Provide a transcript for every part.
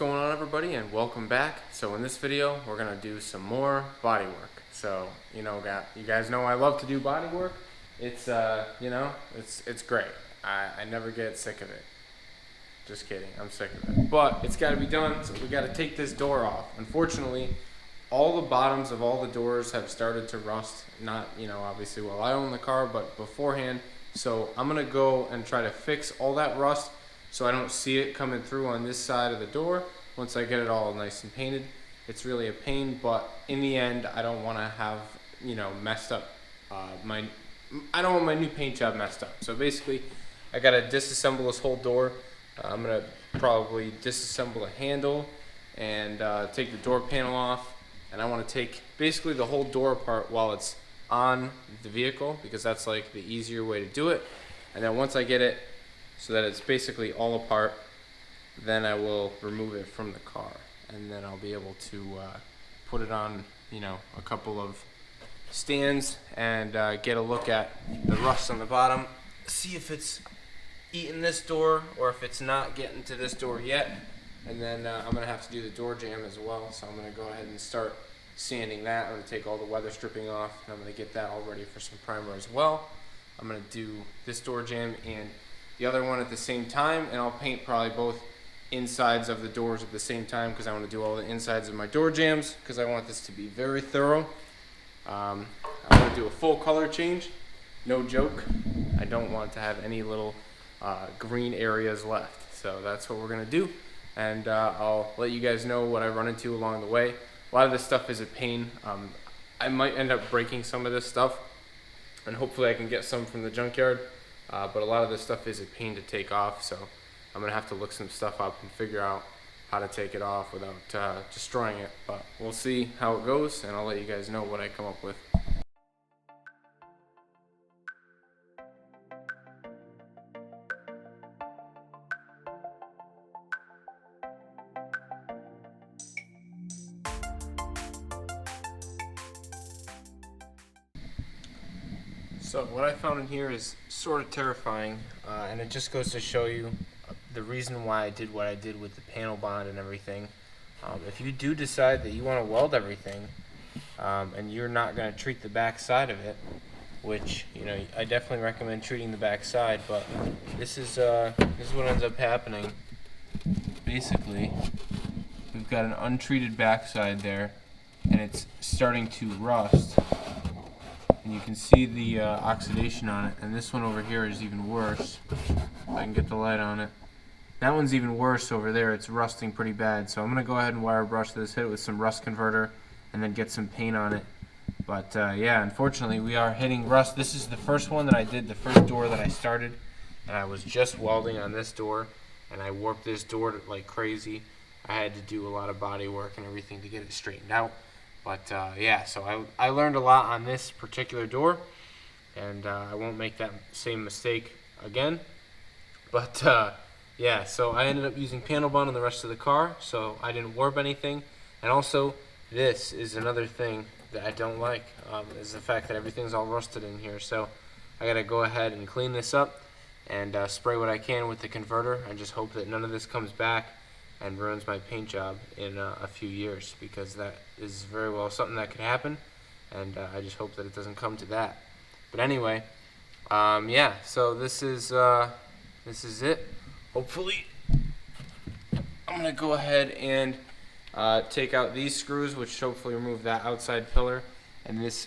going on, everybody, and welcome back. So in this video we're gonna do some more body work. So you guys know I love to do body work. It's it's great. I never get sick of it. Just kidding, I'm sick of it, but it's got to be done. So we got to take this door off. Unfortunately, all the bottoms of all the doors have started to rust. Not obviously while I own the car, but beforehand. So I'm gonna go and try to fix all that rust so I don't see it coming through on this side of the door. Once I get it all nice and painted, it's really a pain, but in the end I don't want to have messed up I don't want my new paint job messed up. So basically I gotta disassemble this whole door. I'm gonna probably disassemble the handle and take the door panel off, and I want to take basically the whole door apart while it's on the vehicle, because that's like the easier way to do it. And then once I get it so that it's basically all apart, then I will remove it from the car, and then I'll be able to put it on a couple of stands and get a look at the rust on the bottom, see if it's eating this door or if it's not getting to this door yet. And then I'm gonna have to do the door jamb as well, so I'm gonna go ahead and start sanding that. I'm gonna take all the weather stripping off, and I'm gonna get that all ready for some primer as well. I'm gonna do this door jamb and the other one at the same time, and I'll paint probably both insides of the doors at the same time, because I want to do all the insides of my door jambs, because I want this to be very thorough. I'm gonna do a full color change, no joke. I don't want to have any little green areas left, so that's what we're gonna do. And I'll let you guys know what I run into along the way. A lot of this stuff is a pain. I might end up breaking some of this stuff, and hopefully I can get some from the junkyard, but a lot of this stuff is a pain to take off, so I'm gonna have to look some stuff up and figure out how to take it off without destroying it. But we'll see how it goes, and I'll let you guys know what I come up with. So what I found in here is sort of terrifying, and it just goes to show you the reason why I did what I did with the panel bond and everything. If you do decide that you want to weld everything, and you're not going to treat the back side of it, which I definitely recommend treating the back side, but this is what ends up happening. Basically, we've got an untreated back side there, and it's starting to rust. And you can see the oxidation on it, and this one over here is even worse. If I can get the light on it. That one's even worse over there. It's rusting pretty bad. So I'm going to go ahead and wire brush this, hit it with some rust converter, and then get some paint on it. But yeah, unfortunately we are hitting rust. This is the first one that I did, the first door that I started, and I was just welding on this door, and I warped this door like crazy. I had to do a lot of body work and everything to get it straightened out. But yeah, so I learned a lot on this particular door, and I won't make that same mistake again. But yeah, so I ended up using panel bond on the rest of the car, so I didn't warp anything. And also, this is another thing that I don't like, is the fact that everything's all rusted in here. So I gotta go ahead and clean this up and spray what I can with the converter, and just hope that none of this comes back and ruins my paint job in a few years, because that is very well something that could happen, and I just hope that it doesn't come to that. But anyway, yeah, so this is it. Hopefully, I'm gonna go ahead and take out these screws, which hopefully remove that outside pillar, and this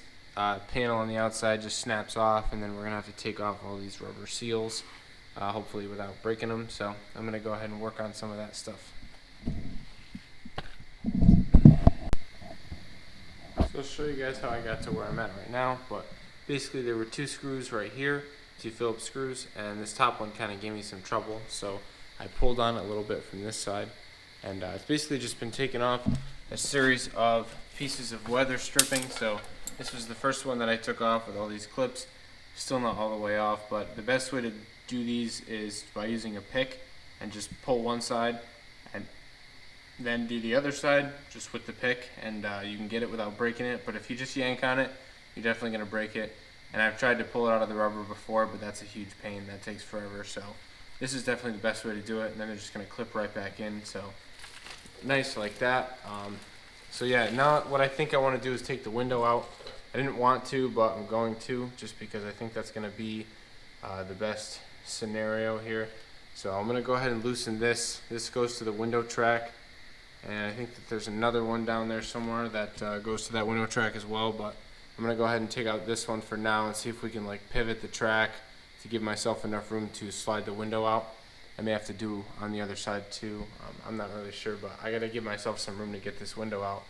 panel on the outside just snaps off, and then we're gonna have to take off all these rubber seals, hopefully without breaking them. So I'm gonna go ahead and work on some of that stuff. So I'll show you guys how I got to where I'm at right now, but basically there were two screws right here, two Phillips screws, and this top one kind of gave me some trouble, so I pulled on it a little bit from this side, and it's basically just been taking off a series of pieces of weather stripping. So this was the first one that I took off with all these clips, still not all the way off, but the best way to do these is by using a pick and just pull one side and then do the other side just with the pick, and you can get it without breaking it. But if you just yank on it, you're definitely going to break it. And I've tried to pull it out of the rubber before, but that's a huge pain. That takes forever. So this is definitely the best way to do it, and then they're just going to clip right back in. So nice like that. So yeah, now what I think I want to do is take the window out. I didn't want to, but I'm going to, just because I think that's going to be the best scenario here. So I'm going to go ahead and loosen this. This goes to the window track, and I think that there's another one down there somewhere that goes to that window track as well, but I'm going to go ahead and take out this one for now and see if we can like pivot the track to give myself enough room to slide the window out. I may have to do on the other side too. I'm not really sure, but I got to give myself some room to get this window out.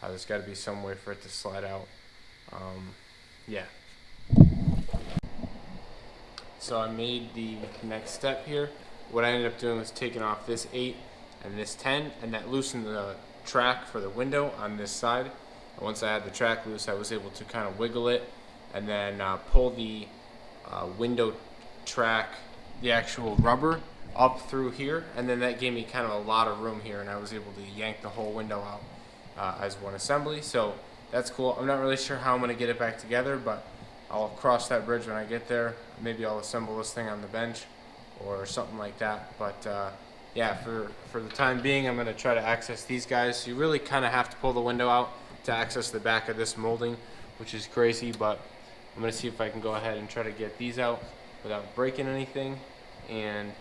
There's got to be some way for it to slide out. Yeah. So I made the next step here. What I ended up doing was taking off this 8 and this 10, and that loosened the track for the window on this side. And once I had the track loose, I was able to kind of wiggle it and then pull the window track, the actual rubber, up through here, and then that gave me kind of a lot of room here, and I was able to yank the whole window out as one assembly. So that's cool. I'm not really sure how I'm going to get it back together, but I'll cross that bridge when I get there. Maybe I'll assemble this thing on the bench or something like that. But yeah, for the time being, I'm going to try to access these guys. You really kind of have to pull the window out to access the back of this molding, which is crazy, but I'm going to see if I can go ahead and try to get these out without breaking anything. And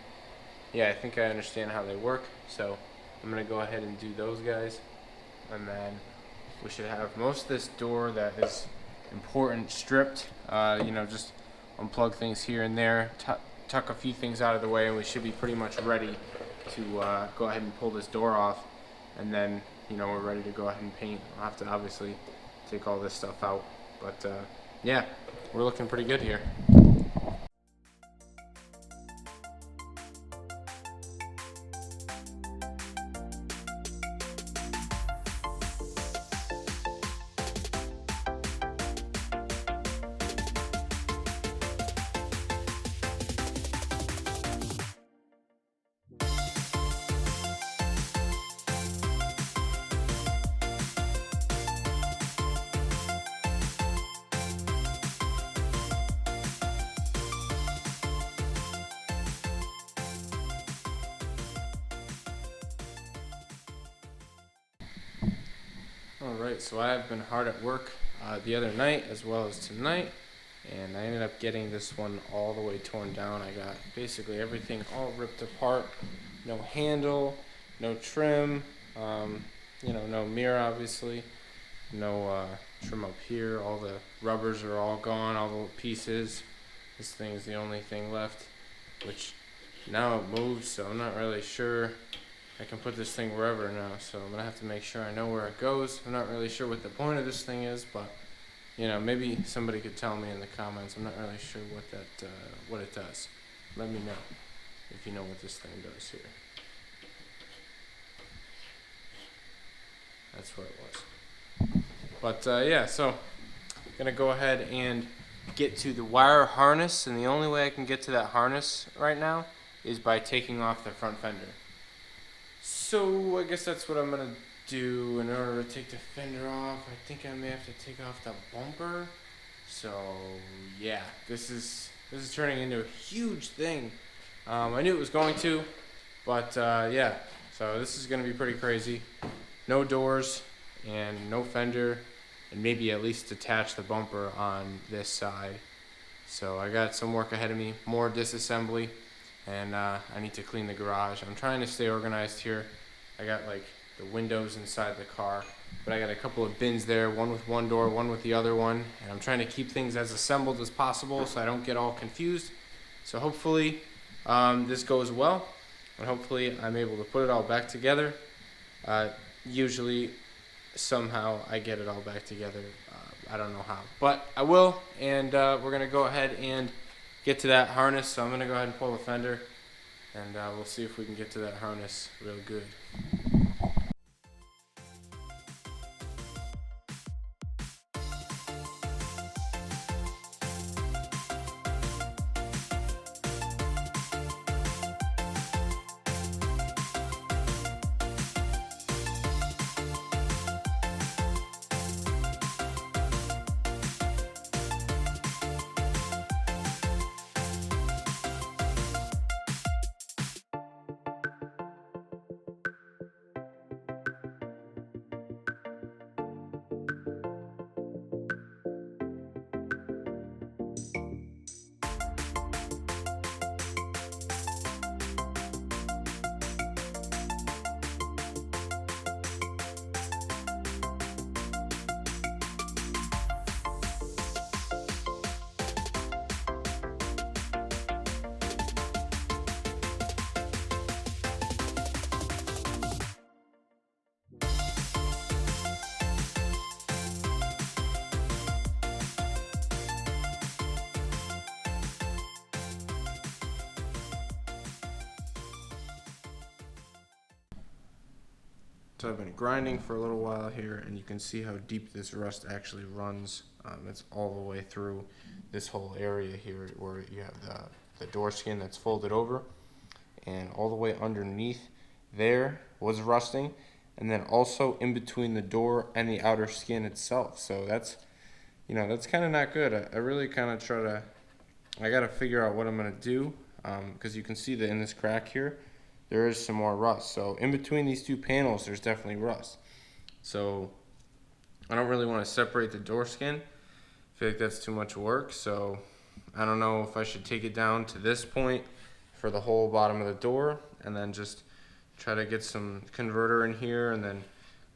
yeah, I think I understand how they work, so I'm going to go ahead and do those guys, and then we should have most of this door that is important stripped. You know, just unplug things here and there, tuck a few things out of the way, and we should be pretty much ready to go ahead and pull this door off, and then, you know, we're ready to go ahead and paint. I'll have to obviously take all this stuff out, but yeah, we're looking pretty good here. Alright, so I have been hard at work the other night as well as tonight, and I ended up getting this one all the way torn down. I got basically everything all ripped apart. No handle, no trim, you know, no mirror obviously, no trim up here. All the rubbers are all gone, all the little pieces. This thing is the only thing left, which now it moves, so I'm not really sure I can put this thing wherever now, so I'm gonna have to make sure I know where it goes. I'm not really sure what the point of this thing is, but you know, maybe somebody could tell me in the comments. I'm not really sure what that what it does. Let me know if you know what this thing does here. That's where it was. But yeah, so I'm gonna go ahead and get to the wire harness, and the only way I can get to that harness right now is by taking off the front fender. So I guess that's what I'm gonna do in order to take the fender off. I think I may have to take off the bumper. So yeah, this is turning into a huge thing. I knew it was going to, but yeah. So this is gonna be pretty crazy. No doors and no fender, and maybe at least detach the bumper on this side. So I got some work ahead of me, more disassembly, and I need to clean the garage. I'm trying to stay organized here. I got like the windows inside the car, but I got a couple of bins there, one with one door, one with the other one, and I'm trying to keep things as assembled as possible so I don't get all confused. So hopefully this goes well, and hopefully I'm able to put it all back together. Usually somehow I get it all back together. I don't know how, but I will, and we're gonna go ahead and get to that harness. So I'm gonna go ahead and pull the fender, and we'll see if we can get to that harness real good. So I've been grinding for a little while here, and you can see how deep this rust actually runs. It's all the way through this whole area here where you have the door skin that's folded over, and all the way underneath there was rusting, and then also in between the door and the outer skin itself. So that's, you know, that's kind of not good. I really kind of I got to figure out what I'm going to do, because you can see that in this crack here, there is some more rust. So in between these two panels, there's definitely rust. So I don't really want to separate the door skin. I feel like that's too much work. So I don't know if I should take it down to this point for the whole bottom of the door, and then just try to get some converter in here and then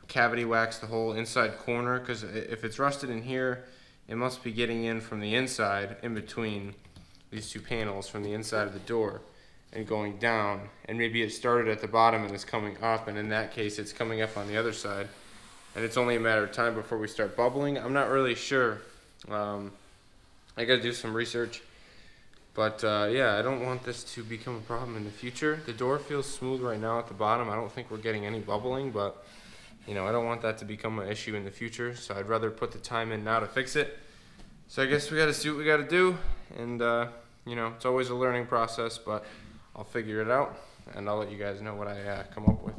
cavity wax the whole inside corner, because if it's rusted in here, it must be getting in from the inside, in between these two panels, from the inside of the door and going down. And maybe it started at the bottom and is coming up, and in that case it's coming up on the other side, and it's only a matter of time before we start bubbling. I'm not really sure. I gotta do some research, but yeah, I don't want this to become a problem in the future. The door feels smooth right now at the bottom. I don't think we're getting any bubbling, but you know, I don't want that to become an issue in the future, so I'd rather put the time in now to fix it. So I guess we gotta see what we gotta do, and you know, it's always a learning process, but I'll figure it out, and I'll let you guys know what I come up with.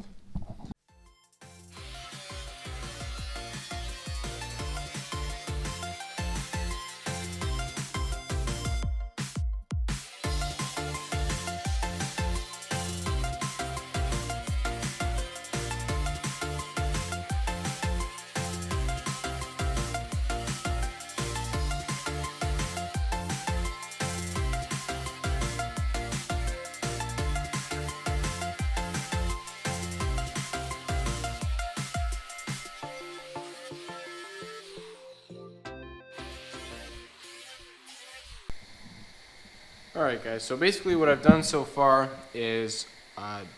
Alright guys, so basically what I've done so far is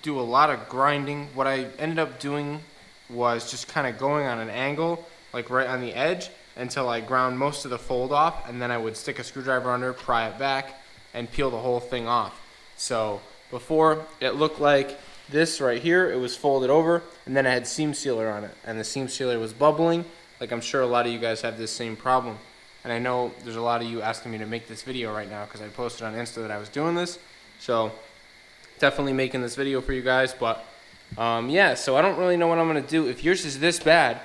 do a lot of grinding. What I ended up doing was just kind of going on an angle, like right on the edge, until I ground most of the fold off, and then I would stick a screwdriver under, pry it back, and peel the whole thing off. So before, it looked like this right here. It was folded over, and then I had seam sealer on it, and the seam sealer was bubbling. Like, I'm sure a lot of you guys have this same problem. And I know there's a lot of you asking me to make this video right now because I posted on Insta that I was doing this. So definitely making this video for you guys. But yeah, so I don't really know what I'm going to do. If yours is this bad,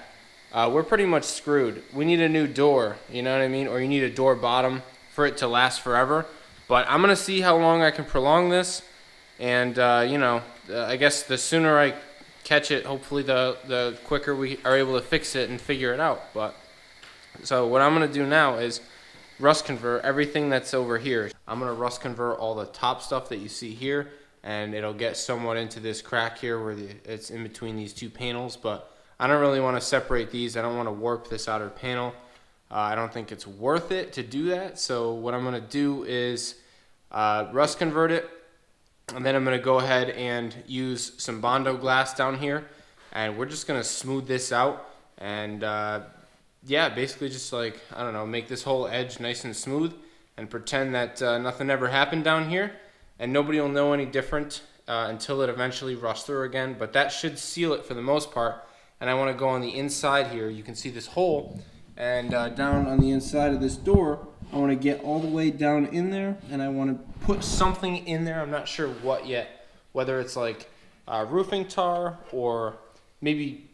we're pretty much screwed. We need a new door, you know what I mean? Or you need a door bottom for it to last forever. But I'm going to see how long I can prolong this. And, you know, I guess the sooner I catch it, hopefully the quicker we are able to fix it and figure it out. But so what I'm going to do now is rust convert everything that's over here. I'm going to rust convert all the top stuff that you see here, and it'll get somewhat into this crack here where it's in between these two panels. But I don't really want to separate these. I don't want to warp this outer panel. I don't think it's worth it to do that. So what I'm going to do is rust convert it, and then I'm going to go ahead and use some Bondo glass down here, and we're just going to smooth this out and yeah, basically just like, I don't know, make this whole edge nice and smooth and pretend that nothing ever happened down here, and nobody will know any different until it eventually rusts through again. But that should seal it for the most part. And I want to go on the inside here. You can see this hole, and down on the inside of this door, I want to get all the way down in there, and I want to put something in there. I'm not sure what yet, whether it's like roofing tar or maybe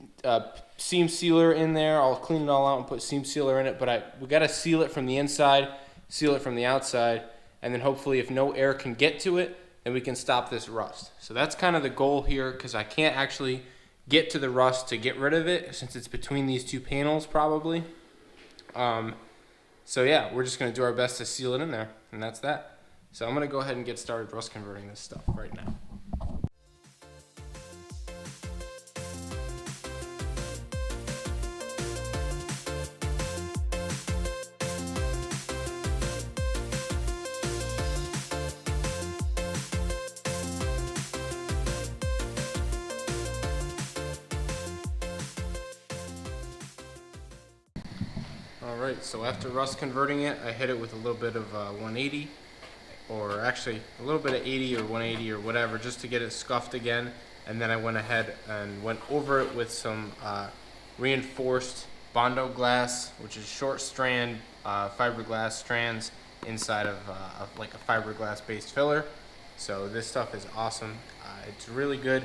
seam sealer in there. I'll clean it all out and put seam sealer in it, but we got to seal it from the inside, seal it from the outside, and then hopefully if no air can get to it, then we can stop this rust. So that's kind of the goal here, because I can't actually get to the rust to get rid of it since it's between these two panels probably. So yeah, we're just going to do our best to seal it in there, and that's that. So I'm going to go ahead and get started rust converting this stuff right now. Alright, so after rust converting it, I hit it with a little bit of 180, or actually a little bit of 80 or 180 or whatever, just to get it scuffed again and then I went ahead and went over it with some reinforced Bondo glass, which is short strand fiberglass strands inside of like a fiberglass based filler. So this stuff is awesome. It's really good,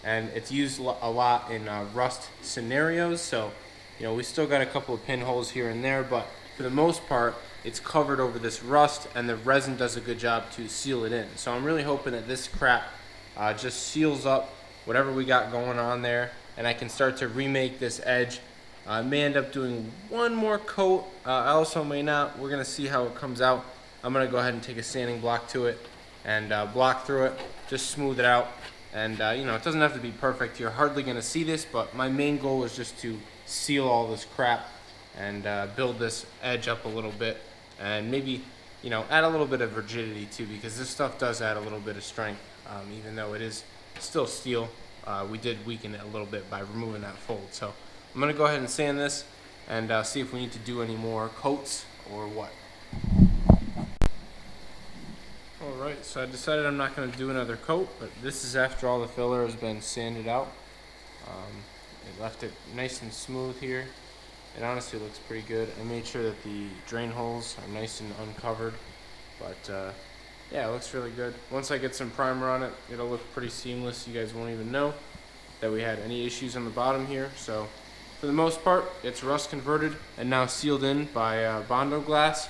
and it's used a lot in rust scenarios. So we still got a couple of pinholes here and there, but for the most part it's covered over this rust, and the resin does a good job to seal it in. So I'm really hoping that this crap just seals up whatever we got going on there, and I can start to remake this edge. I may end up doing one more coat. I also may not. We're gonna see how it comes out. I'm gonna go ahead and take a sanding block to it and block through it, just smooth it out. And it doesn't have to be perfect. You're hardly gonna see this, but my main goal is just to seal all this crap and build this edge up a little bit, and maybe add a little bit of rigidity too, because this stuff does add a little bit of strength. Even though it is still steel, we did weaken it a little bit by removing that fold. So I'm gonna go ahead and sand this and see if we need to do any more coats or what. Alright, so I decided I'm not going to do another coat, but this is after all the filler has been sanded out. It left it nice and smooth here. It honestly looks pretty good. I made sure that the drain holes are nice and uncovered, but yeah, it looks really good. Once I get some primer on it, it'll look pretty seamless. You guys won't even know that we had any issues on the bottom here. So for the most part, it's rust converted and now sealed in by Bondo glass.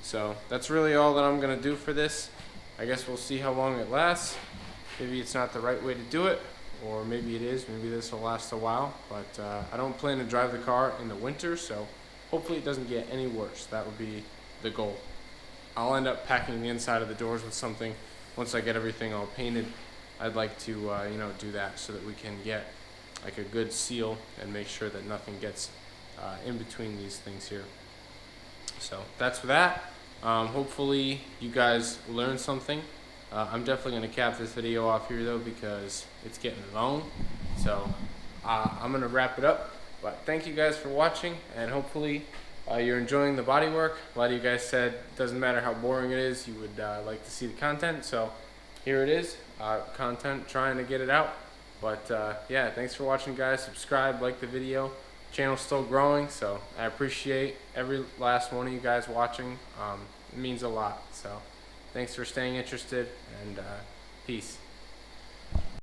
So that's really all that I'm going to do for this. I guess we'll see how long it lasts. Maybe it's not the right way to do it, or maybe it is. Maybe this will last a while, but I don't plan to drive the car in the winter, so hopefully it doesn't get any worse. That would be the goal. I'll end up packing the inside of the doors with something once I get everything all painted. I'd like to do that so that we can get like a good seal and make sure that nothing gets in between these things here. So that's for that. Hopefully you guys learned something. I'm definitely going to cap this video off here though, because it's getting long. So I'm going to wrap it up. But thank you guys for watching, and hopefully you're enjoying the body work. A lot of you guys said it doesn't matter how boring it is, you would like to see the content. So here it is, content, trying to get it out. But yeah, thanks for watching guys. Subscribe, like the video. Channel's still growing, so I appreciate every last one of you guys watching. It means a lot. So thanks for staying interested, and peace.